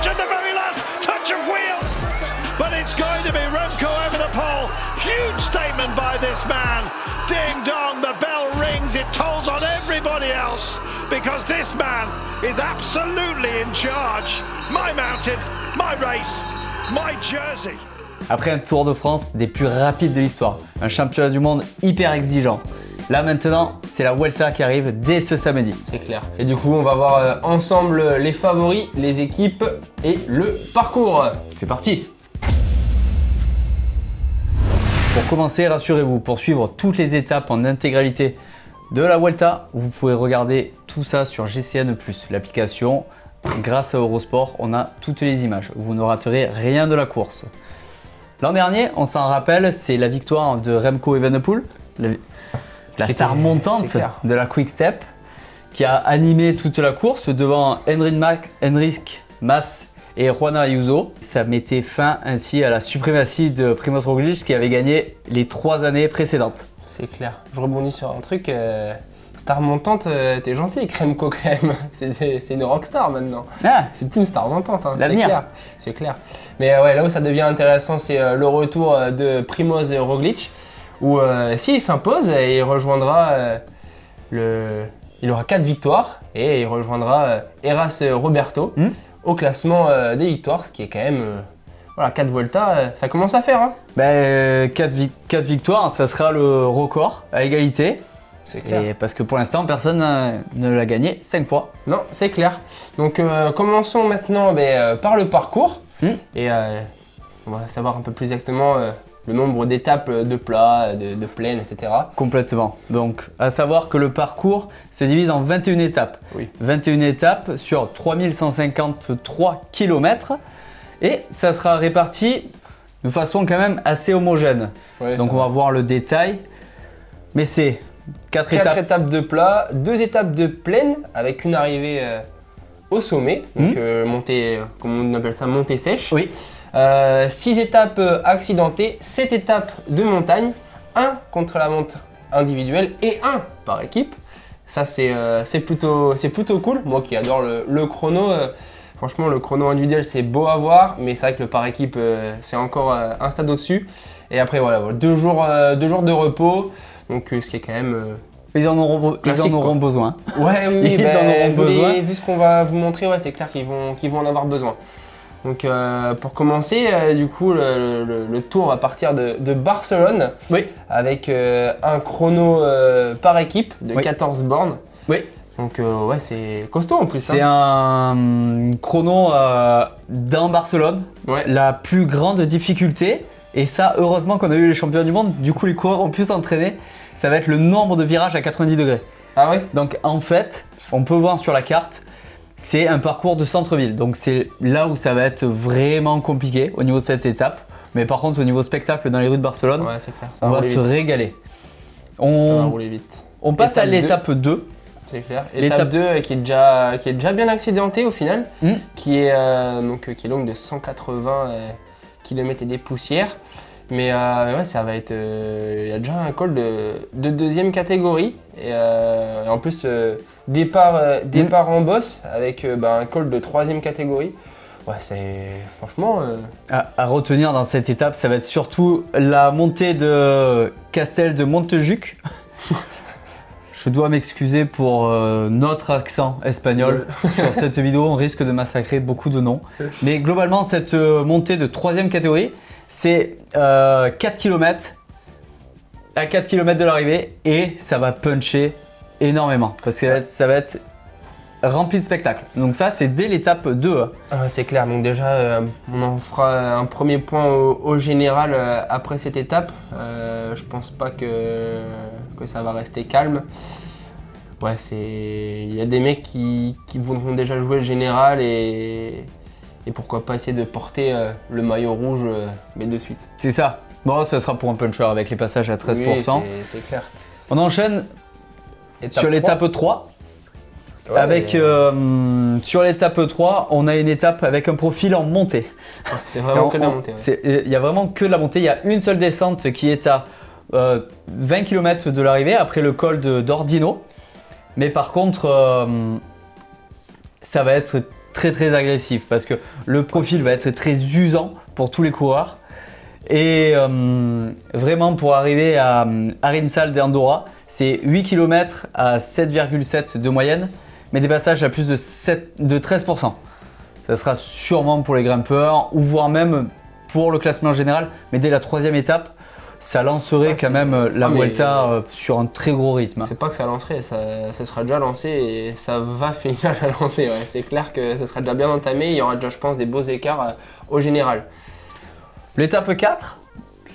at the very last touch of wheels. But it's going to be Remco Evenepoel. Huge statement by this man. Ding dong, the bell rings. It tolls on everybody else because this man is absolutely in charge. My mountain, my race, my jersey. Après un Tour de France des plus rapides de l'histoire, un championnat du monde hyper exigeant. Là maintenant, c'est la Vuelta qui arrive dès ce samedi. C'est clair. Et du coup, on va voir ensemble les favoris, les équipes et le parcours. C'est parti! Pour commencer, rassurez-vous, pour suivre toutes les étapes en intégralité de la Vuelta, vous pouvez regarder tout ça sur GCN+, l'application. Grâce à Eurosport, on a toutes les images. Vous ne raterez rien de la course. L'an dernier, on s'en rappelle, c'est la victoire de Remco Evenepoel, la star montante de la Quick Step, qui a animé toute la course devant Enric Mas et Juan Ayuso. Ça mettait fin ainsi à la suprématie de Primož Roglič qui avait gagné les 3 années précédentes. C'est clair. Je rebondis sur un truc. Star montante, t'es gentil avec Remco quand même. C'est une rockstar maintenant. Ah, c'est plus une star montante. Hein. L'avenir. C'est clair. Mais ouais, là où ça devient intéressant, c'est le retour de Primož Roglič. Où s'il s'impose, il rejoindra il aura 4 victoires et il rejoindra Eras Roberto au classement des victoires, ce qui est quand même voilà, 4 Vuelta, ça commence à faire. Hein. 4 victoires, ça sera le record à égalité. C'est clair. Et parce que pour l'instant, personne ne l'a gagné 5 fois. Non, c'est clair. Donc commençons maintenant par le parcours. Et on va savoir un peu plus exactement le nombre d'étapes de plat, de plaine, etc. Complètement. Donc, à savoir que le parcours se divise en 21 étapes. Oui. 21 étapes sur 3153 km. Et ça sera réparti de façon quand même assez homogène. Ouais, donc, on va voir le détail. Mais c'est 4 étapes de plat, 2 étapes de plaine avec une arrivée au sommet. Donc, montée, comme on appelle ça, montée sèche. Oui. 6 étapes accidentées, 7 étapes de montagne, 1 contre la montre individuelle et 1 par équipe. Ça c'est plutôt cool. Moi qui adore le chrono, franchement le chrono individuel c'est beau à voir, mais c'est vrai que le par équipe c'est encore un stade au-dessus. Et après voilà, 2 jours de repos, donc ce qui est quand même... Ils en auront besoin. Ouais, oui, ils en auront besoin. Vu ce qu'on va vous montrer, ouais, c'est clair qu'ils vont en avoir besoin. Donc pour commencer, du coup, le tour va partir de Barcelone, oui, avec un chrono par équipe de 14 bornes. Oui. Donc ouais, c'est costaud en plus. C'est un chrono dans Barcelone, la plus grande difficulté. Et ça, heureusement qu'on a eu les champions du monde. Du coup, les coureurs ont pu s'entraîner. Ça va être le nombre de virages à 90 degrés. Ah oui. Donc en fait, on peut voir sur la carte, c'est un parcours de centre-ville. Donc c'est là où ça va être vraiment compliqué au niveau de cette étape. Mais par contre, au niveau spectacle dans les rues de Barcelone, ouais, c'est clair, on va se régaler. Ça va rouler vite. On passe à l'étape 2. C'est clair. Étape 2 qui est déjà bien accidentée au final, qui est longue de 180 km et des poussières. Mais ouais, ça va être. Il y a déjà un col de deuxième catégorie. Et en plus, départ en bosse avec un col de troisième catégorie. Ouais, c'est franchement. À retenir dans cette étape, ça va être surtout la montée de Castel de Montjuïc. Je dois m'excuser pour notre accent espagnol sur cette vidéo. On risque de massacrer beaucoup de noms. Mais globalement, cette montée de troisième catégorie, c'est 4 km à 4 km de l'arrivée et ça va puncher énormément parce que ça va être rempli de spectacles. Donc ça, c'est dès l'étape 2. C'est clair, donc déjà on en fera un premier point au général après cette étape. Je pense pas que ça va rester calme. Ouais, il y a des mecs qui voudront déjà jouer le général et pourquoi pas essayer de porter le maillot rouge mais de suite. C'est ça. Bon, ça sera pour un puncher avec les passages à 13%. Oui, c'est clair. On enchaîne sur l'étape 3. Ouais, avec sur l'étape 3, on a une étape avec un profil en montée. C'est vraiment que de la montée. Il y a vraiment que de la montée. Il y a une seule descente qui est à 20 km de l'arrivée après le col d'Ordino. Mais par contre, ça va être très agressif parce que le profil va être très usant pour tous les coureurs. Et vraiment pour arriver à Arinsal d'Andorra, c'est 8 km à 7,7 de moyenne, mais des passages à plus de 13%. Ça sera sûrement pour les grimpeurs ou voire même pour le classement général, mais dès la 3e étape, ça lancerait quand même la Vuelta sur un très gros rythme. C'est pas que ça lancerait, ça sera déjà lancé et ça va finir à lancer. Ouais. C'est clair que ça sera déjà bien entamé, il y aura déjà je pense des beaux écarts au général. L'étape 4,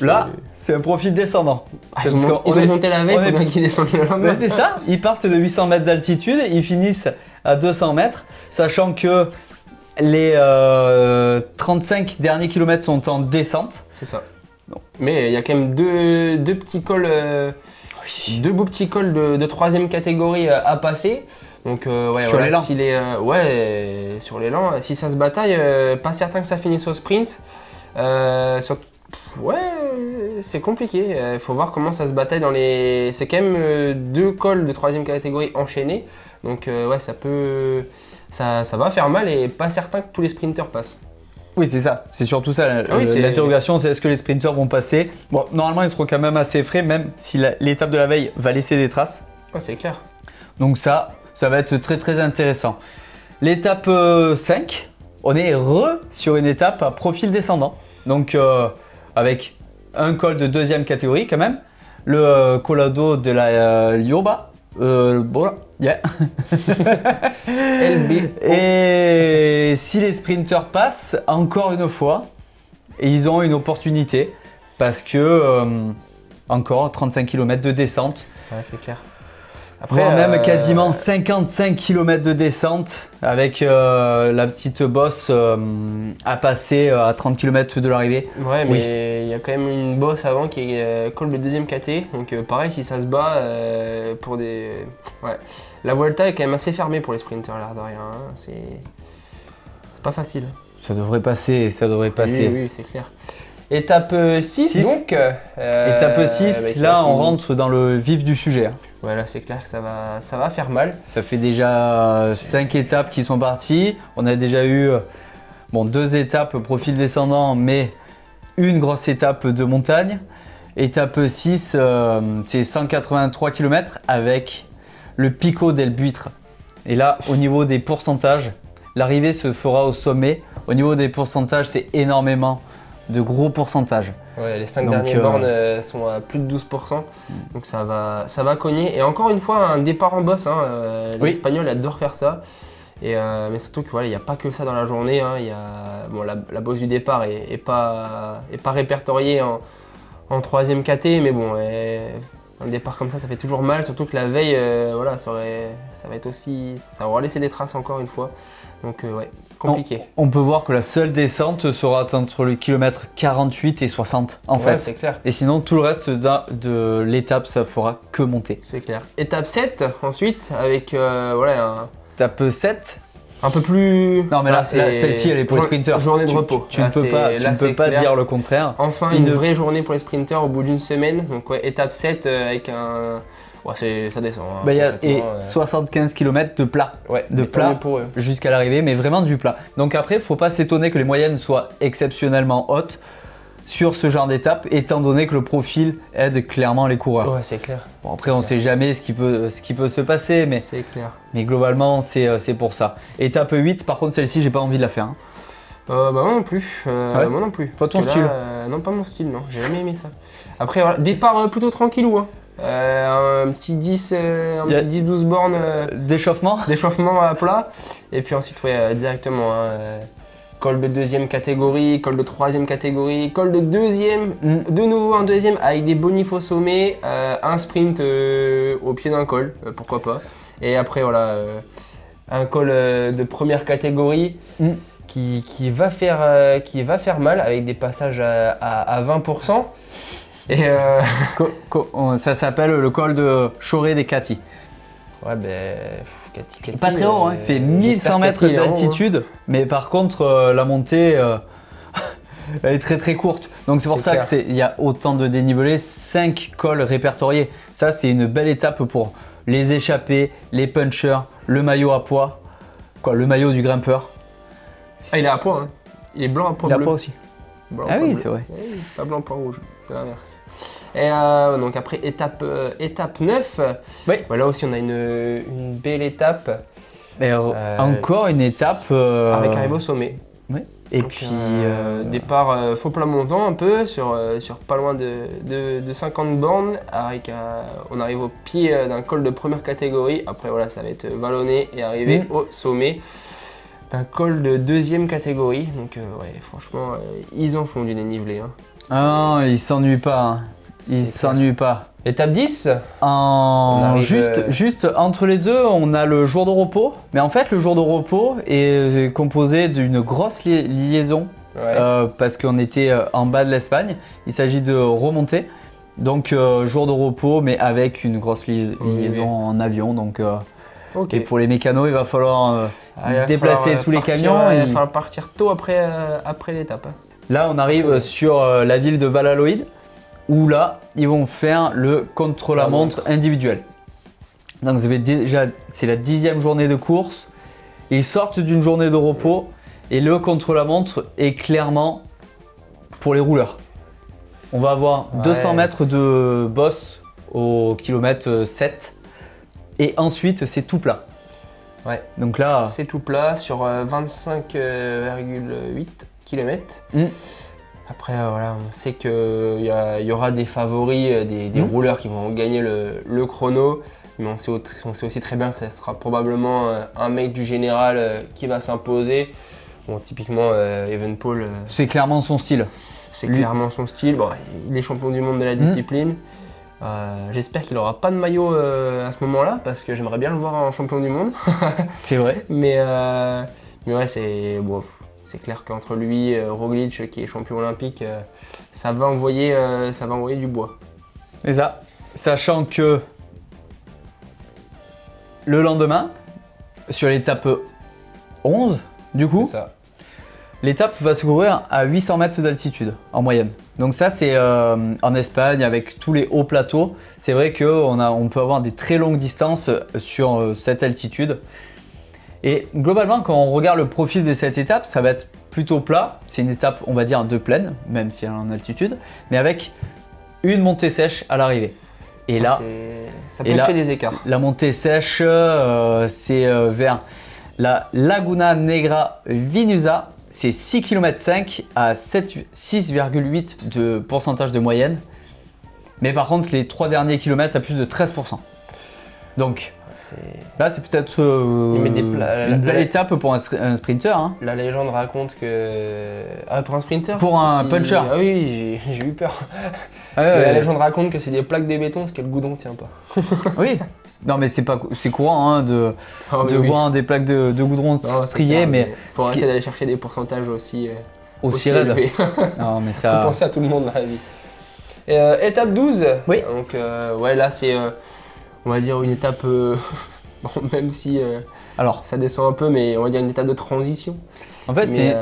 là, c'est un profil descendant. Ils ont monté la veille, il faut bien qu'ils descendent le lendemain. C'est ça, ils partent de 800 mètres d'altitude, ils finissent à 200 mètres, sachant que les 35 derniers kilomètres sont en descente. C'est ça. Non. Mais il y a quand même deux petits cols, deux beaux petits cols de 3e catégorie à passer. Donc sur l'élan. Sur l'élan, si ça se bataille, pas certain que ça finisse au sprint. C'est compliqué. Il faut voir comment ça se bataille dans les. C'est quand même 2 cols de 3e catégorie enchaînés. Donc ça va faire mal et pas certain que tous les sprinters passent. Oui, c'est ça. C'est surtout ça. L'interrogation, c'est est-ce que les sprinters vont passer. Bon, normalement, ils seront quand même assez frais, même si l'étape de la veille va laisser des traces. Ouais, c'est clair. Donc ça va être très intéressant. L'étape 5, on est sur une étape à profil descendant. Donc avec un col de 2e catégorie quand même. Le Colado de la Lioba. Yeah. LB. Et si les sprinters passent, encore une fois, ils ont une opportunité parce que encore 35 km de descente. Ouais, c'est clair. Après, même quasiment 55 km de descente avec la petite bosse à passer à 30 km de l'arrivée. Ouais, mais il y a quand même une bosse avant qui est col de 2e KT. Donc pareil, si ça se bat pour des... Ouais. La Vuelta est quand même assez fermée pour les sprinters, l'air de rien. Hein. C'est pas facile. Ça devrait passer, Oui, c'est clair. Étape 6 donc. Étape 6, là on rentre dans le vif du sujet. Ouais, là c'est clair que ça va faire mal. Ça fait déjà 5 étapes qui sont parties. On a déjà eu 2 étapes profil descendant, mais une grosse étape de montagne. Étape 6, c'est 183 km avec le Pico del Buitre. Et là, au niveau des pourcentages, l'arrivée se fera au sommet. Au niveau des pourcentages, c'est énormément de gros pourcentages. Ouais, les 5 dernières bornes sont à plus de 12%, donc ça va cogner. Et encore une fois, un départ en bosse, hein, les Espagnols adorent faire ça. Mais surtout qu'il n'y a pas que ça dans la journée. Hein. Il y a, la bosse du départ est pas répertoriée en 3e KT, mais bon, un départ comme ça fait toujours mal, surtout que la veille, ça aura laissé des traces encore une fois. Donc compliqué. On peut voir que la seule descente sera entre le kilomètre 48 et 60 en fait. C'est clair. Et sinon tout le reste de l'étape ça fera que monter. C'est clair. Étape 7 ensuite avec Étape 7. Un peu plus... Non mais là celle-ci elle est pour les sprinters. Journée de repos. Tu ne peux pas dire le contraire. Enfin une vraie journée pour les sprinters au bout d'une semaine. Donc étape 7 avec un... ça descend. Hein, et 75 km de plat. Ouais, de plat jusqu'à l'arrivée, mais vraiment du plat. Donc après, il ne faut pas s'étonner que les moyennes soient exceptionnellement hautes sur ce genre d'étape, étant donné que le profil aide clairement les coureurs. Ouais, c'est clair. Bon, après, on ne sait jamais ce qui peut se passer, mais, c'est clair. Mais globalement, c'est pour ça. Étape 8, par contre, celle-ci, j'ai pas envie de la faire. Hein. Moi non plus. Moi non plus. Pas ton style. Non, pas mon style, non. J'ai jamais aimé ça. Après, voilà, départ plutôt tranquillou. Hein. Un petit 10-12 bornes d'échauffement à plat. Et puis ensuite, directement. Col de 2e catégorie, col de 3e catégorie, col de 2e, de nouveau un 2e avec des bonifs au sommet, un sprint au pied d'un col, pourquoi pas. Et après, un col de 1re catégorie qui va faire mal avec des passages à 20%. Et ça s'appelle le col de Choré des Cati. Ouais, Cati, pas très haut, il fait 1100 mètres d'altitude, mais par contre la montée elle est très courte. Donc c'est pour ça qu'il y a autant de dénivelé, 5 cols répertoriés. Ça c'est une belle étape pour les échappés, les punchers, le maillot à poids, le maillot du grimpeur. Ah, il est à point, hein. Il est blanc à point Il a bleu. pas aussi. Blanc, Ah point oui, bleu. c'est vrai. Oui, pas blanc, point rouge, c'est l'inverse. Et donc après, étape 9. Oui. Voilà aussi, on a une belle étape Mais encore une étape. avec arrivé au sommet. Oui. Et Donc, puis. départ faux plat montant un peu, sur pas loin de 50 bornes. Avec on arrive au pied d'un col de première catégorie. Après, voilà, ça va être vallonné et arriver au sommet d'un col de deuxième catégorie. Donc, ouais, franchement, ils en font du dénivelé. Hein. Ah non, il s'ennuie pas. Hein. Il C'est s'ennuie pas. Étape 10. Juste entre les deux, on a le jour de repos. Mais en fait, le jour de repos est composé d'une grosse liaison. Ouais. Parce qu'on était en bas de l'Espagne. Il s'agit de remonter. Donc, jour de repos, mais avec une grosse liaison en avion. Donc, Ok. et pour les mécanos, il va falloir Il va déplacer falloir, tous les partir, camions. Il va et- falloir partir tôt après l'étape. Hein. Là, on arrive sur la ville de Valladolid, où là, ils vont faire le contre-la-montre individuel. Donc, c'est la 10e journée de course. Ils sortent d'une journée de repos et le contre-la-montre est clairement pour les rouleurs. On va avoir 200 mètres de bosse au kilomètre 7 et ensuite, c'est tout plat. Ouais. Donc là, C'est tout plat sur 25,8 km. Après, voilà, on sait qu'il y aura des favoris, des rouleurs qui vont gagner le chrono. Mais on sait aussi très bien que ce sera probablement un mec du général qui va s'imposer. Bon, typiquement, Evenepoel, c'est clairement son style. c'est Lui- clairement son style. Bon, il est champion du monde de la discipline. J'espère qu'il n'aura pas de maillot à ce moment-là, parce que j'aimerais bien le voir en champion du monde. C'est vrai. Mais ouais, c'est clair qu'entre lui, Roglic qui est champion olympique, ça va envoyer du bois. C'est ça. Sachant que le lendemain, sur l'étape 11, du coup, C'est ça. l'étape va se courir à 800 mètres d'altitude en moyenne. Donc ça, c'est en Espagne avec tous les hauts plateaux. C'est vrai qu'on peut avoir des très longues distances sur cette altitude. Et globalement, quand on regarde le profil de cette étape, ça va être plutôt plat. C'est une étape, on va dire, de plaine, même si elle est en altitude, mais avec une montée sèche à l'arrivée. Et là, ça peut créer des écarts. la montée sèche, c'est vers la Laguna Negra Vinusa. C'est 6,5 km à 6,8 de pourcentage de moyenne. Mais par contre, les 3 derniers kilomètres à plus de 13%. Donc là, c'est peut-être une belle étape pour un sprinter. Hein. La légende raconte que... Ah, pour un sprinter Pour un puncher. Ah oui, j'ai eu peur. Ah La ouais. légende raconte que c'est des plaques de béton parce que le goudron tient pas. Oui. Non, mais c'est courant hein, de voir des plaques de goudron striées, mais faut arrêter d'aller chercher des pourcentages aussi raides. élevés. Non, mais Faut ça. penser à tout le monde dans la vie. Et, étape 12. Oui. Donc ouais, là c'est on va dire une étape bon, même si Alors, ça descend un peu, mais on va dire une étape de transition. en fait, Mais,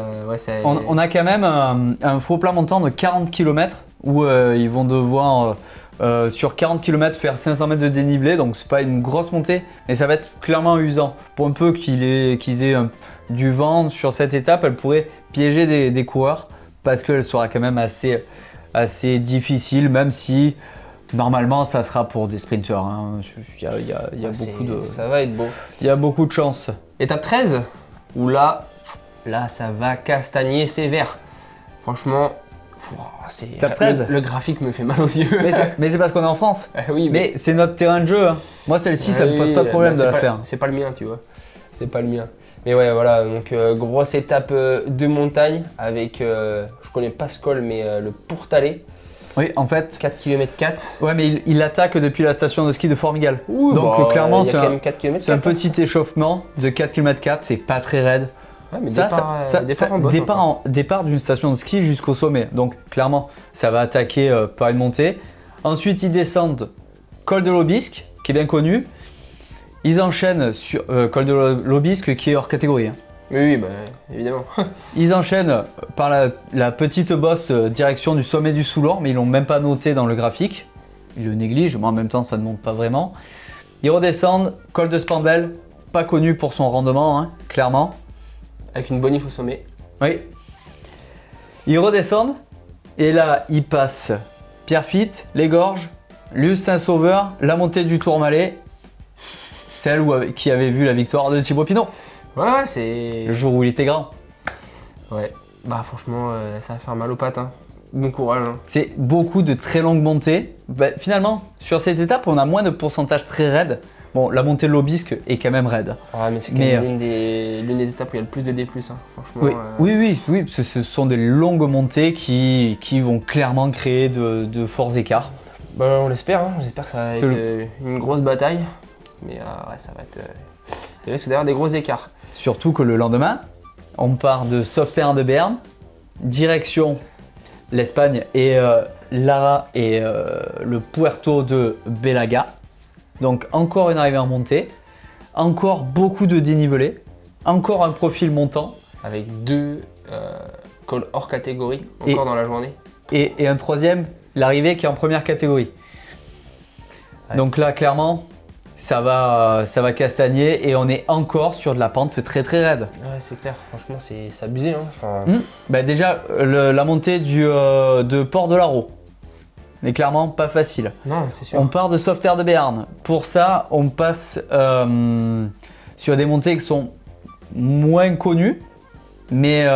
on a quand même un faux plat montant de 40 km où ils vont devoir sur 40 km faire 500 mètres de dénivelé, donc c'est pas une grosse montée, mais ça va être clairement usant. Pour un peu qu'ils aient du vent sur cette étape, elle pourrait piéger des coureurs parce qu'elle sera quand même assez difficile, même si normalement ça sera pour des sprinters. Hein. Il y a beaucoup de... Ça va être beau. Il y a beaucoup de chance. Étape 13, où là ça va castagner sévère. Franchement, Étape 13. Le graphique me fait mal aux yeux. Mais c'est parce qu'on est en France. Oui, Mais c'est notre terrain de jeu. Hein. Moi, celle-ci, ça me pose pas de problème de la faire. C'est pas le mien, tu vois. C'est pas le mien. Mais ouais, voilà, donc grosse étape de montagne avec, je connais pas ce col, mais le Pourtalais, Oui, en fait. 4 km 4. Ouais, mais il attaque depuis la station de ski de Formigal. Ouh, Donc clairement, il y a c'est quand même 4 km un petit échauffement de 4 km 4. C'est pas très raide. Ouais, mais Départ d'une station de ski jusqu'au sommet. Donc clairement, ça va attaquer par une montée. Ensuite, ils descendent col de l'Aubisque, qui est bien connu. Ils enchaînent sur col de l'Aubisque, qui est hors catégorie. Hein. Oui, bah, évidemment. Ils enchaînent par la petite bosse direction du sommet du Soulor, mais ils l'ont même pas noté dans le graphique. Ils le négligent, mais en même temps, ça ne monte pas vraiment. Ils redescendent col de Spandel, pas connu pour son rendement, hein, clairement. Avec une bonif au sommet. Oui. Ils redescendent et là, ils passent Pierrefitte, les Gorges, Luz Saint-Sauveur, la montée du Tourmalet, celle qui avait vu la victoire de Thibaut Pinot, Ouais, c'est. le jour où il était grand. Ouais. Bah, franchement, ça va faire mal aux pattes. Hein. Bon courage. Hein. C'est beaucoup de très longues montées. Bah, finalement, sur cette étape, on a moins de pourcentage très raide. Bon, la montée de l'Aubisque est quand même raide. Ouais, mais c'est quand même l'une des étapes où il y a le plus de D+. Hein. Franchement. Oui, oui, parce que ce sont des longues montées qui vont clairement créer de forts écarts. Bah, on l'espère. Hein. J'espère que ça va être une grosse bataille. Mais ouais, ça va être. Il risque d'avoir des gros écarts. Surtout que le lendemain, on part de Sauveterre de Berne, direction l'Espagne et Lara et le Puerto de Bélaga. Donc encore une arrivée en montée, encore beaucoup de dénivelé, encore un profil montant. Avec 2 cols hors catégorie encore dans la journée. Et un troisième, l'arrivée qui est en première catégorie. Ouais. Donc là, clairement, ça va castagner et on est encore sur de la pente très très raide. Ouais, c'est clair. Franchement, c'est abusé. Hein. Enfin... Bah déjà, la montée de Port de l'Aro n'est clairement pas facile. Non, c'est sûr. On part de Sauveterre de Béarn. Pour ça, on passe sur des montées qui sont moins connues, mais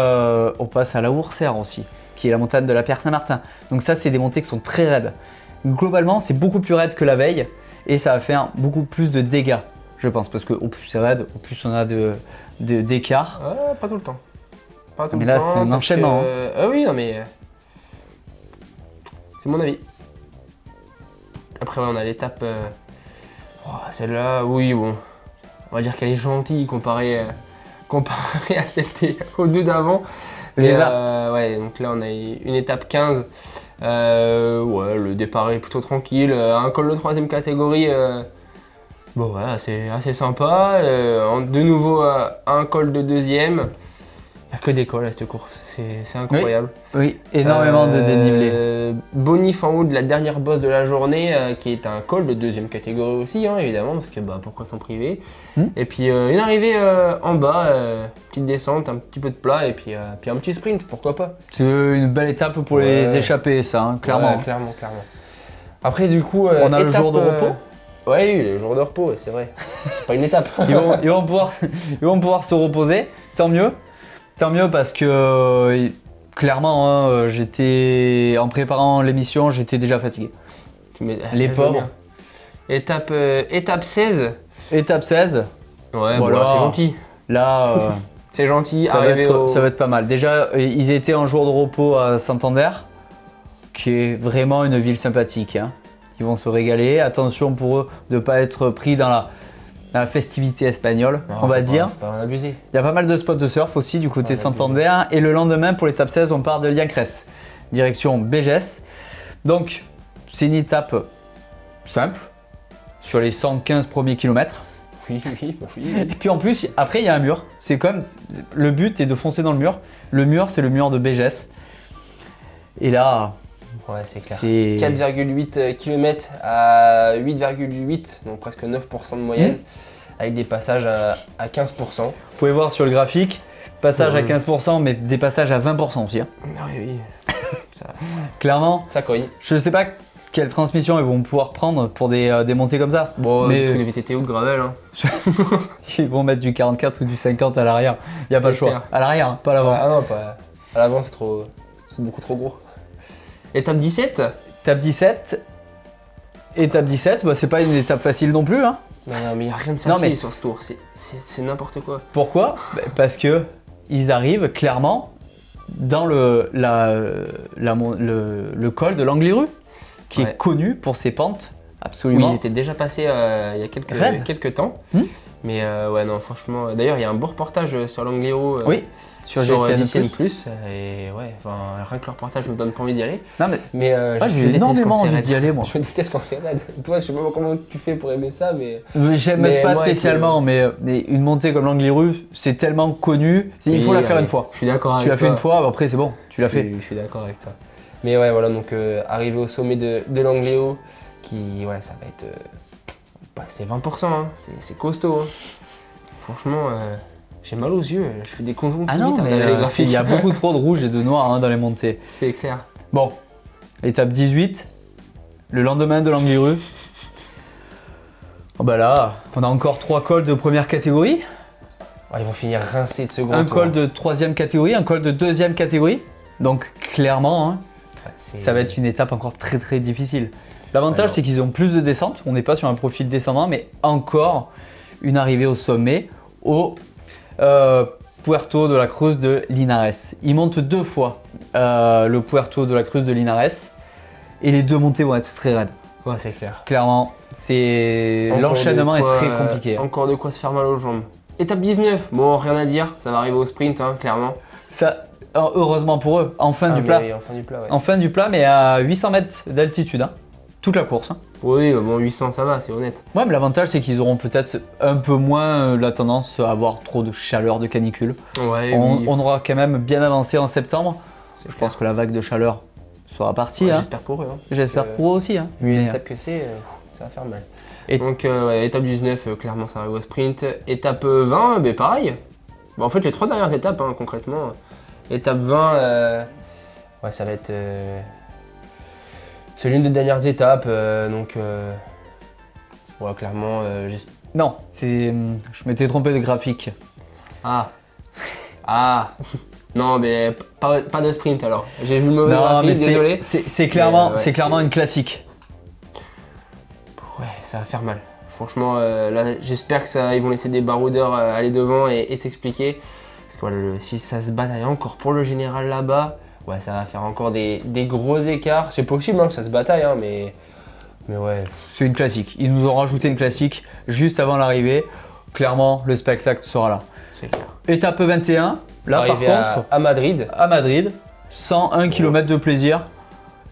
on passe à la Ourcère aussi, qui est la montagne de la Pierre Saint-Martin. Donc ça, c'est des montées qui sont très raides. Globalement, c'est beaucoup plus raide que la veille et ça va faire beaucoup plus de dégâts, je pense, parce qu'au plus c'est raide, au plus on a d'écart. Pas tout le temps. Pas tout mais le là, temps, c'est un enchaînement. Oui, non, mais c'est mon avis. Après, ouais, on a l'étape. Celle-là, oui, bon. On va dire qu'elle est gentille comparée à celle aux 2 d'avant. Ouais, donc là, on a une étape 15. Ouais, le départ est plutôt tranquille. Un col de 3ème catégorie. Bon, ouais, assez sympa. De nouveau, un col de 2ème. Il n'y a que des cols à cette course, c'est incroyable. Oui, énormément de dénivelé. Bonif en haut de la dernière bosse de la journée, qui est un col de 2ème catégorie aussi, hein, évidemment, parce que bah, pourquoi s'en priver. Et puis une arrivée en bas, petite descente, un petit peu de plat, et puis un petit sprint, pourquoi pas. C'est une belle étape pour les échapper, ça, hein, clairement. Ouais, clairement. Après, du coup, on a le jour de repos. Ouais, oui, le jour de repos, c'est vrai. C'est pas une étape. ils vont pouvoir se reposer, tant mieux. Tant mieux parce que clairement, hein, en préparant l'émission, j'étais déjà fatigué. Les pauvres. Étape 16. Étape 16. Ouais, voilà, c'est gentil. Là, c'est gentil. Ça va être pas mal. Déjà, ils étaient en jour de repos à Santander, qui est vraiment une ville sympathique. Hein. Ils vont se régaler. Attention pour eux de ne pas être pris dans la festivité espagnole, on va dire. Faut pas en abuser. Il y a pas mal de spots de surf aussi du côté Santander. Et le lendemain, pour l'étape 16, on part de Liancres, direction Béges. Donc, c'est une étape simple, sur les 115 premiers kilomètres. Oui. Et puis en plus, après, il y a un mur. C'est comme, le but est de foncer dans le mur. Le mur, c'est le mur de Béges. Et là... Ouais, c'est clair. 4,8 km à 8,8, donc presque 9% de moyenne, avec des passages à 15%. Vous pouvez voir sur le graphique, passage à 15%, mais des passages à 20% aussi. Hein. Oui. Clairement, ça cogne. Je ne sais pas quelle transmission ils vont pouvoir prendre pour des montées comme ça. Bon, mais des VTT ou de gravel. Hein. Ils vont mettre du 44 ou du 50 à l'arrière. Il n'y a pas le choix. À l'arrière, hein, pas à l'avant. Ah non, pas à l'avant, c'est beaucoup trop gros. Étape 17. Étape 17, bah, c'est pas une étape facile non plus. Hein. Non, mais il n'y a rien de facile sur ce tour, c'est n'importe quoi. Pourquoi ? Parce que ils arrivent clairement dans le col de l'Angliru, qui est connu pour ses pentes absolument. Oui, ils étaient déjà passés il y a quelques temps. Mais ouais, non, franchement. D'ailleurs, il y a un beau reportage sur l'Angliru. Oui. Sur GCN+. Et ouais, rien que le reportage me donne pas envie d'y aller. Non mais j'ai énormément envie d'y aller moi. Je déteste quand c'est raide. Toi, je sais pas comment tu fais pour aimer ça, mais... J'aime pas spécialement, mais une montée comme l'Angliru, c'est tellement connu, il faut la faire une fois. Je suis d'accord avec toi. Tu l'as fait une fois, après c'est bon, tu l'as fait. Je suis d'accord avec toi. Mais ouais, voilà, donc arrivé au sommet de l'Angliru, qui, ouais, ça va être... c'est 20%, hein. C'est costaud. Hein. Franchement... J'ai mal aux yeux, je fais des conjonctivites. Ah non, à mais regarder les graphiques. il y a beaucoup trop de rouge et de noir hein, dans les montées. C'est clair. Bon, étape 18, le lendemain de l'Angliru. Oh bah là, on a encore 3 cols de première catégorie, Ouais, ils vont finir rincés de second un tour. col de 3e catégorie, un col de 2e catégorie. Donc clairement, hein, Ouais, ça va être une étape encore très très difficile. L'avantage Alors. c'est qu'ils ont plus de descente, on n'est pas sur un profil descendant, mais encore une arrivée au sommet, au Puerto de la Cruz de Linares. Ils montent 2 fois le Puerto de la Cruz de Linares et les 2 montées vont être très raides. Ouais, c'est clair. Clairement, l'enchaînement est très compliqué. Encore de quoi se faire mal aux jambes. Étape 19, bon, rien à dire, ça va arriver au sprint, hein, clairement. Ça, heureusement pour eux, en fin du mais plat. oui, en fin du plat, ouais. En fin du plat, mais à 800 mètres d'altitude, hein. Toute la course. Hein. Oui, bon, 800, ça va, c'est honnête. Ouais, mais l'avantage, c'est qu'ils auront peut-être un peu moins la tendance à avoir trop de chaleur, de canicule. Ouais, On, oui. on aura quand même bien avancé en septembre. C'est Je pense que la vague de chaleur sera partie. Ouais, hein. j'espère pour eux. Hein, J'espère parce que, pour eux aussi. Hein. Vu les Mais, étapes que c'est, ça va faire mal. Et- Donc, ouais, étape 19, clairement, ça arrive au sprint. Étape 20, ben pareil. Bon, en fait, les 3 dernières étapes, hein, concrètement. Étape 20, ouais, ça va être. C'est l'une des dernières étapes, donc. Ouais, clairement, Non, je m'étais trompé de graphique. Ah! Ah! Non, mais pas de sprint alors. J'ai vu le mauvais Non, mais graphique, désolé. c'est clairement, Mais, ouais, c'est clairement c'est- une classique. Ouais, ça va faire mal. Franchement, là, j'espère que ils vont laisser des baroudeurs aller devant et s'expliquer. Parce que voilà, si ça se bataille encore pour le général là-bas, ouais, ça va faire encore des gros écarts. C'est possible hein, que ça se bataille, hein, mais ouais. C'est une classique. Ils nous ont rajouté une classique juste avant l'arrivée. Clairement, le spectacle sera là. C'est clair. Étape 21, là Arrivé par contre, à Madrid, à Madrid, 101 km de plaisir.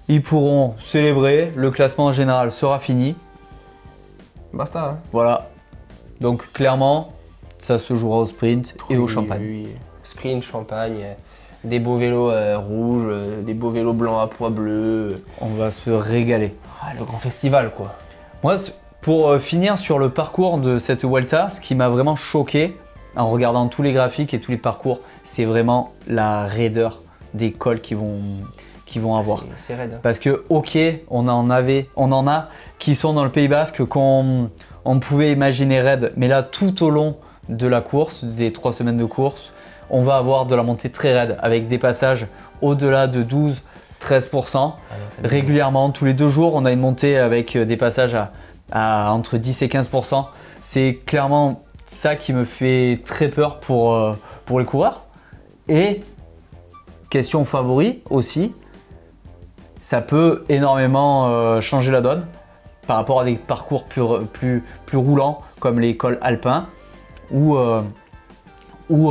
Ils pourront célébrer, le classement général sera fini. basta. Hein. Voilà. Donc clairement, ça se jouera au sprint et au Oui, champagne. oui, oui. Sprint, champagne, des beaux vélos rouges, des beaux vélos blancs à pois bleus. On va se régaler. Ah, le grand festival quoi. Moi, pour finir sur le parcours de cette Vuelta, ce qui m'a vraiment choqué en regardant tous les graphiques et tous les parcours, c'est vraiment la raideur des cols qu'ils vont avoir. C'est raide. Hein. Parce que ok, on en a qui sont dans le Pays Basque qu'on pouvait imaginer raide, mais là tout au long de la course, des 3 semaines de course, on va avoir de la montée très raide avec des passages au-delà de 12-13%. Ah non, ça me- Régulièrement, tous les 2 jours, on a une montée avec des passages à entre 10 et 15%. C'est clairement ça qui me fait très peur pour les coureurs. Et question favori aussi, ça peut énormément changer la donne par rapport à des parcours plus roulants comme les cols alpins où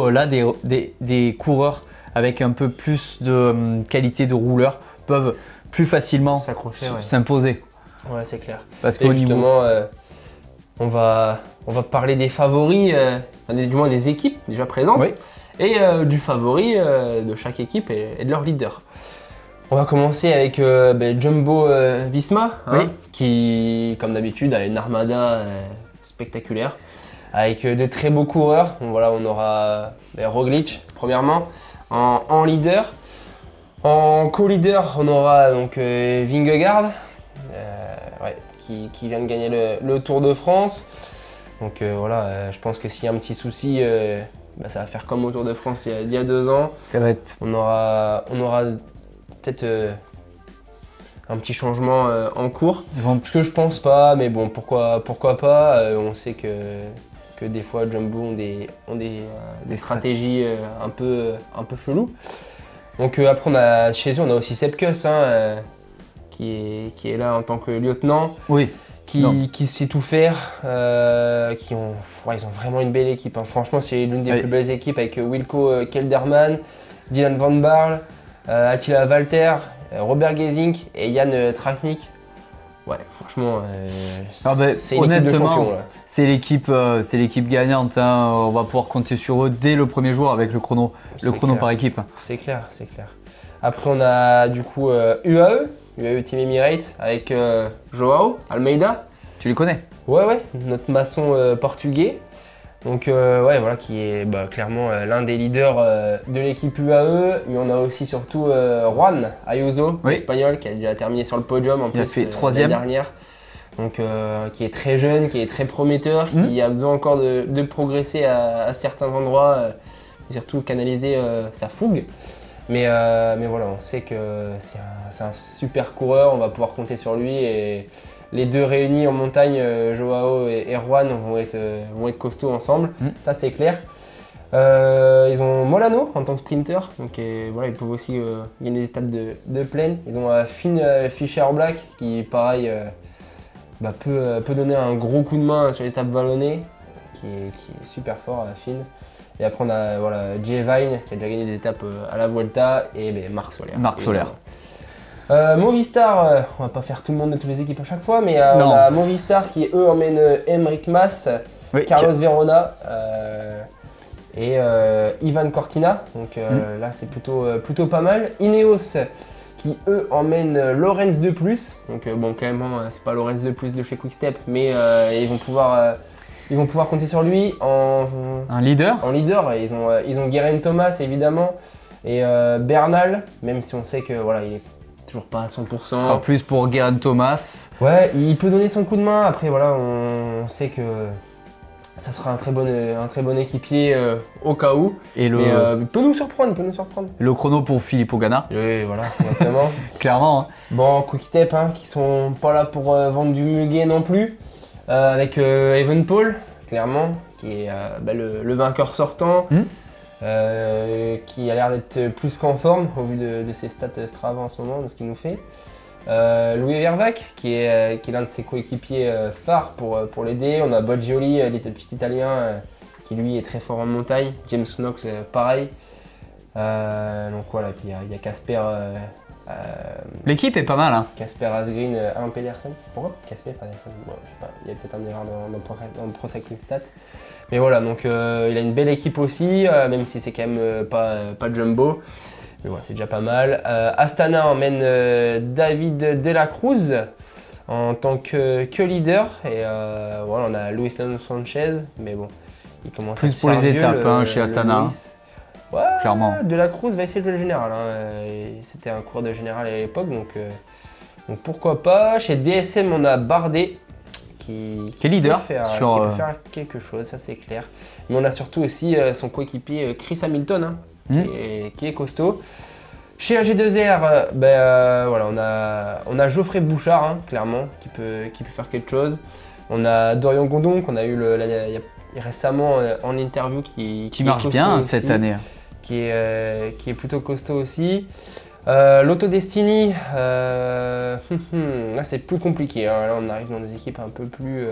là des coureurs avec un peu plus de qualité de rouleur peuvent plus facilement S'accrocher, ouais. s'imposer. Ouais, c'est clair. Parce Et qu'au niveau... justement, on va parler des favoris, du moins des équipes déjà présentes, Oui. et du favori de chaque équipe et de leur leader. On va commencer avec Jumbo Visma, hein, Oui. qui, comme d'habitude, a une armada spectaculaire, avec de très beaux coureurs. Donc, voilà, on aura Roglic, premièrement, en leader. En co-leader, on aura donc Vingegaard, ouais, qui vient de gagner le Tour de France. Donc voilà, je pense que s'il y a un petit souci, ça va faire comme au Tour de France il y a 2 ans. Ça va être... On aura peut-être un petit changement en cours. ils vont- Ce que je pense pas, mais bon, pourquoi pas. On sait que des fois Jumbo ont des stratégies un peu cheloues. Donc après chez eux on a aussi Sepp Kuss hein, qui est là en tant que lieutenant, Oui, qui sait tout faire, ils ont vraiment une belle équipe. Hein. Franchement c'est l'une des Oui. plus belles équipes avec Wilco Kelderman, Dylan Van Baarle, Attila Valter, Robert Gesink et Jan Tratnik. Ouais, franchement, c'est une équipe de honnêtement, champions là. c'est l'équipe gagnante. Hein. On va pouvoir compter sur eux dès le premier jour avec le chrono C'est clair. par équipe. C'est clair. Après, on a du coup UAE Team Emirates avec Joao Almeida. Tu les connais? Ouais, notre maçon portugais. Donc ouais, voilà, qui est clairement l'un des leaders de l'équipe UAE. Mais on a aussi surtout Juan Ayuso, espagnol, qui a déjà terminé sur le podium en Il a fait 3e l'année dernière. Donc qui est très jeune, qui est très prometteur, qui a besoin encore de progresser à certains endroits, et surtout canaliser sa fougue. Mais voilà, on sait que c'est un super coureur, on va pouvoir compter sur lui. Et les deux réunis en montagne, Joao et Juan, vont être costauds ensemble, ça c'est clair. Ils ont Molano en tant que sprinter, donc voilà, ils peuvent aussi gagner des étapes de plaine. Ils ont Finn Fischer-Black qui, pareil, peut donner un gros coup de main sur les étapes vallonnées, qui est super fort, Finn. Et après on a Jay Vine qui a déjà gagné des étapes à la Vuelta et Marc Soler. Movistar, on va pas faire tout le monde de toutes les équipes à chaque fois, mais on a Movistar qui eux emmène Enric Mas, Carlos Verona et Ivan Cortina. Donc là c'est plutôt pas mal. Ineos qui eux emmènent Lorenz de plus. Donc bon, clairement c'est pas Lorenz de plus de chez Quickstep, mais ils vont pouvoir compter sur lui en leader. Ils ont Geraint Thomas évidemment et Bernal, même si on sait que voilà, il est toujours pas à 100%. Ce sera plus pour Geraint Thomas. Ouais, il peut donner son coup de main. Après voilà, on sait que ça sera un très bon équipier au cas où. Et mais il peut nous surprendre. Le chrono pour Filippo Ganna. Oui, voilà, exactement. Clairement. Hein. Bon, Quickstep, qui sont pas là pour vendre du muguet non plus. Avec Evenepoel, clairement, qui est le vainqueur sortant, qui a l'air d'être plus qu'en forme au vu de ses stats Strava en ce moment, de ce qu'il nous fait. Louis Vervac, qui est l'un de ses coéquipiers phares pour l'aider. On a Boggioli, le petit italien, qui lui est très fort en montagne. James Knox, pareil. Donc voilà, puis il y a Casper. L'équipe est pas mal. Hein. Casper Asgreen, Alain Pedersen. Pourquoi Casper Pedersen? Bon, je sais pas, il y a peut-être un erreur dans le Pro Cycling Stats. Mais voilà, donc il a une belle équipe aussi, même si c'est quand même pas jumbo. Mais voilà, c'est déjà pas mal. Astana emmène David De La Cruz en tant que leader. Et voilà, on a Luis Leandro Sanchez, mais bon, il commence plus à se pour faire les vieux, étapes chez Astana. Ouais, clairement. De La Cruz va essayer de jouer le général. C'était un coureur de général à l'époque, donc pourquoi pas. Chez DSM, on a Bardet qui est leader qui peut faire quelque chose, ça c'est clair. Mais on a surtout aussi son coéquipier Chris Hamilton, qui est costaud. Chez AG2R, voilà, on a Geoffrey Bouchard, clairement, qui peut faire quelque chose. On a Dorian Gondon qu'on a eu récemment en interview qui marche bien aussi, cette année. Qui est plutôt costaud aussi. Lotto Destiny, là c'est plus compliqué. Là on arrive dans des équipes un peu plus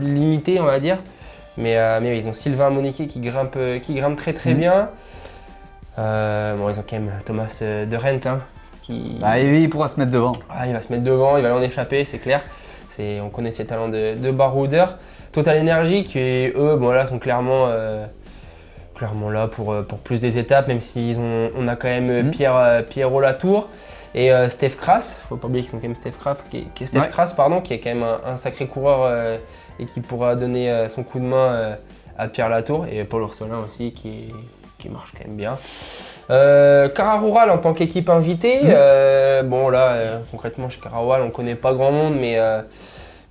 limitées, on va dire. Mais ils ont Sylvain Moniquet qui grimpe très bien. Bon, ils ont quand même Thomas de Rent qui. Il pourra se mettre devant. Il va se mettre devant, il va en échapper, c'est clair. On connaît ses talents de baroudeur. Total Energy qui eux sont clairement là pour plus des étapes, même si on a quand même Pierrot Latour et Steph Kras. Faut pas oublier qu'ils sont quand même Steph Kras, qui est quand même un sacré coureur et qui pourra donner son coup de main à Pierre Latour, et Paul Orsolin aussi qui marche quand même bien. Cara Rural en tant qu'équipe invitée, bon là concrètement chez Cara Rural on connaît pas grand monde, mais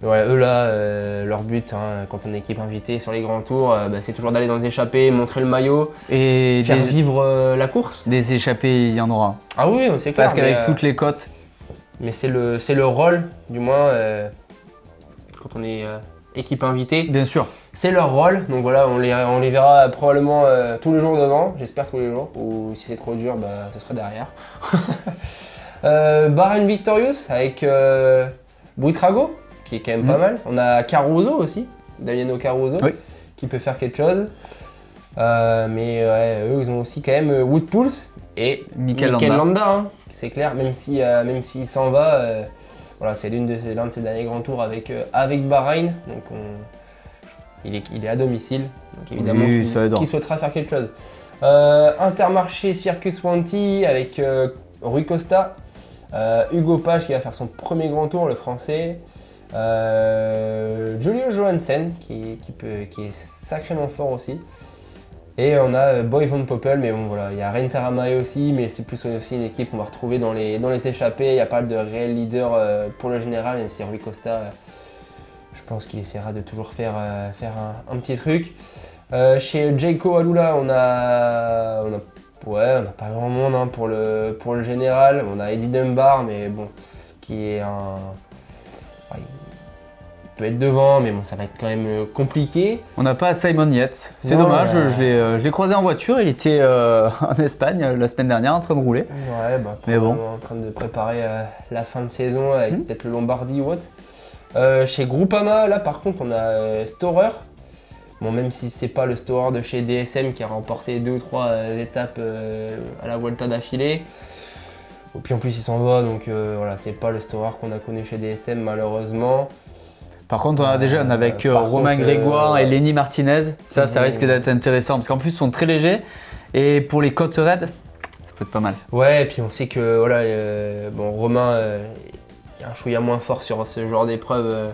voilà, eux là, leur but quand on est équipe invitée sur les grands tours, c'est toujours d'aller dans les échappées, montrer le maillot et faire vivre la course. Des échappées, il y en aura. Ah oui, c'est clair. Parce qu'avec toutes les cotes. Mais c'est le rôle, du moins, quand on est équipe invitée. Bien sûr. C'est leur rôle, donc voilà, on les verra probablement tous les jours devant, j'espère tous les jours, ou si c'est trop dur, ce sera derrière. Bahrain Victorious avec Buitrago, qui est quand même pas mal. On a Caruso aussi, Damiano Caruso, qui peut faire quelque chose. Mais eux, ils ont aussi quand même Wout Poels et Mikel Landa, c'est clair, même s'il s'en va, voilà, c'est l'un de ses derniers grands tours avec Bahreïn, donc il est à domicile, donc évidemment qu'il souhaitera faire quelque chose. Intermarché Circus Wanty avec Rui Costa, Hugo Page qui va faire son premier grand tour, le français. Julio Johansen qui est sacrément fort aussi. Et on a Boy Van Poppel, mais bon voilà, il y a Rentara Mae aussi, mais c'est plus aussi une équipe qu'on va retrouver dans les échappées. Il n'y a pas de réel leader pour le général, même si Rui Costa, je pense qu'il essaiera de toujours faire un petit truc. Chez Jayco Alula, on a pas grand monde hein, pour le général. On a Eddie Dunbar, mais bon, qui est il peut être devant, mais bon, ça va être quand même compliqué. On n'a pas Simon Yates, c'est Non, dommage, je l'ai croisé en voiture, il était en Espagne la semaine dernière en train de rouler. Ouais, mais bon. En train de préparer la fin de saison avec peut-être le Lombardie ou autre. Chez Groupama, là par contre, on a Storer. Bon, même si c'est pas le Storer de chez DSM qui a remporté 2 ou 3 étapes à la Vuelta d'affilée. Et puis en plus il s'en va, donc voilà, c'est pas le Storer qu'on a connu chez DSM malheureusement. Par contre, on a des jeunes avec Romain Grégoire et Lenny Martinez. Ça risque d'être intéressant parce qu'en plus, ils sont très légers. Et pour les côtes raides, ça peut être pas mal. Ouais, et puis on sait que voilà, Romain est un chouïa moins fort sur ce genre d'épreuve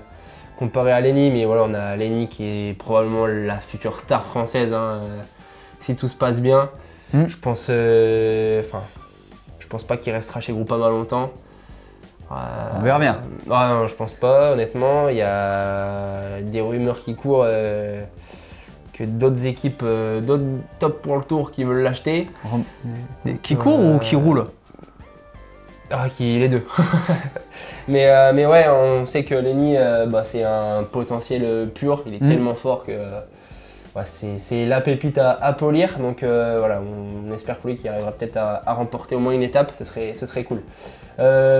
comparé à Lenny. Mais voilà, on a Lenny qui est probablement la future star française hein, si tout se passe bien. Je pense pas qu'il restera chez Groupama longtemps. On verra bien. Non, je pense pas, honnêtement. Il y a des rumeurs qui courent que d'autres équipes, d'autres top pour le tour qui veulent l'acheter. Qui court ou qui roule? Les deux. mais ouais, on sait que Lenny, c'est un potentiel pur. Il est tellement fort que c'est la pépite à polir. Donc voilà, on espère pour lui qu'il arrivera peut-être à remporter au moins une étape. Ce serait cool.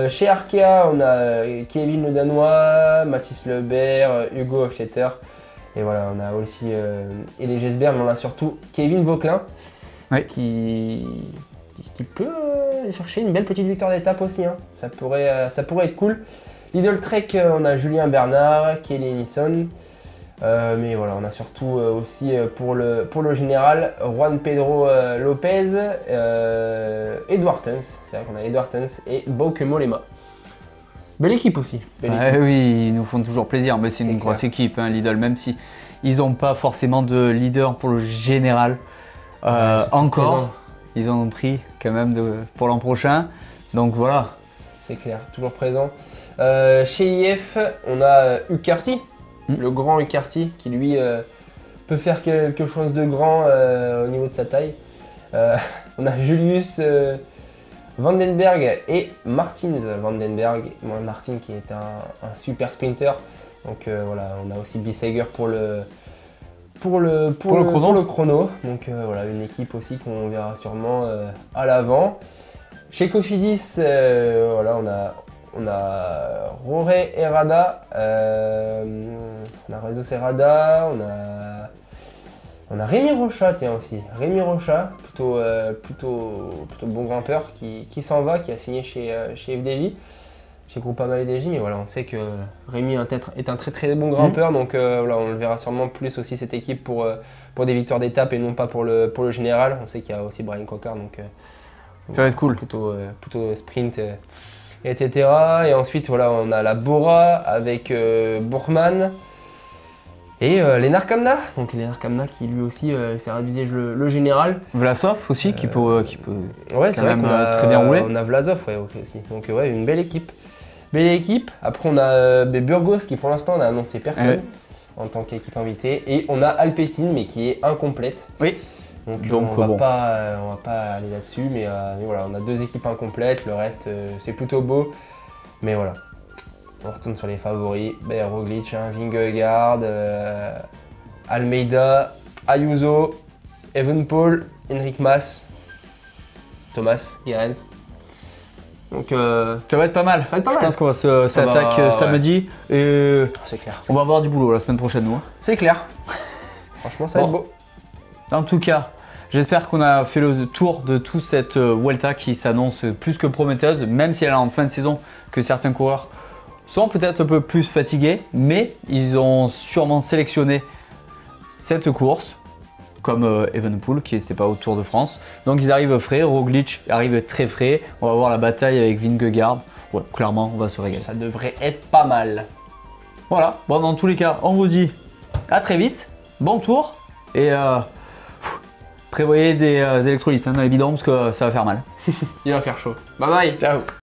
Chez Arkea, on a Kevin le Danois, Mathis Lebert, Hugo Hofstetter. Et voilà, on a aussi Elie Gesbert, mais on a surtout Kevin Vauquelin qui peut chercher une belle petite victoire d'étape aussi. Hein. Ça pourrait être cool. Lidl Trek, on a Julien Bernard, Kelly Ellison. Mais voilà, on a surtout aussi pour le général Juan Pedro Lopez, Edward Tens, c'est vrai qu'on a Edward Tens et Bauke Mollema. Belle équipe aussi. Oui, ils nous font toujours plaisir, mais c'est une grosse équipe, hein, Lidl, même si ils n'ont pas forcément de leader pour le général encore. Ils en ont pris quand même pour l'an prochain, donc voilà. C'est clair, toujours présent. Chez IF, on a Ucarty. Le grand Ucarty qui lui peut faire quelque chose de grand au niveau de sa taille. On a Julius Vandenberg et Martins Vandenberg. Martin qui est un super sprinter. Donc voilà, on a aussi Bisseger pour le chrono. Donc voilà, une équipe aussi qu'on verra sûrement à l'avant. Chez Cofidis, voilà, on a Roré Herrada, on a Rezo Serrada, on a Rémi Rocha, tiens aussi. Rémi Rocha, plutôt bon grimpeur qui s'en va, qui a signé chez FDJ, chez Groupama FDJ, mais voilà, on sait que Rémi est un très très bon grimpeur, donc voilà, on le verra sûrement plus aussi cette équipe pour des victoires d'étape et non pas pour le général. On sait qu'il y a aussi Brian Cocard, donc ça va être cool. Plutôt sprint. Etc. Et ensuite, voilà, on a la Bora avec Bourman et Lennart Kamna. Donc Lennart Kamna qui lui aussi essaiera de viser le général. Vlasov aussi qui peut ouais, quand même très bien rouler. On a Vlasov aussi. Donc ouais, une belle équipe. Après on a Burgos qui pour l'instant on a annoncé personne en tant qu'équipe invitée. Et on a Alpecin mais qui est incomplète. Oui. Donc on va pas aller là-dessus, mais voilà, on a 2 équipes incomplètes, le reste c'est plutôt beau, mais voilà. On retourne sur les favoris, Roglic, Vingegaard, Almeida, Ayuso, Evenepoel, Enric Mas, Thomas Gerrans. Donc ça va être pas mal. Je pense qu'on va s'attaquer samedi et c'est clair. On va avoir du boulot la semaine prochaine, nous. C'est clair. Franchement, ça va être beau. En tout cas, j'espère qu'on a fait le tour de toute cette Vuelta qui s'annonce plus que prometteuse, même si elle est en fin de saison, que certains coureurs sont peut-être un peu plus fatigués, mais ils ont sûrement sélectionné cette course, comme Evenepoel qui n'était pas au Tour de France. Donc ils arrivent frais, Roglic arrive très frais, on va voir la bataille avec Vingegaard. Ouais, clairement, on va se régaler. Ça devrait être pas mal. Voilà, bon dans tous les cas, on vous dit à très vite, bon tour et prévoyez des électrolytes dans les bidons parce que ça va faire mal. Il va faire chaud. Bye bye. Ciao.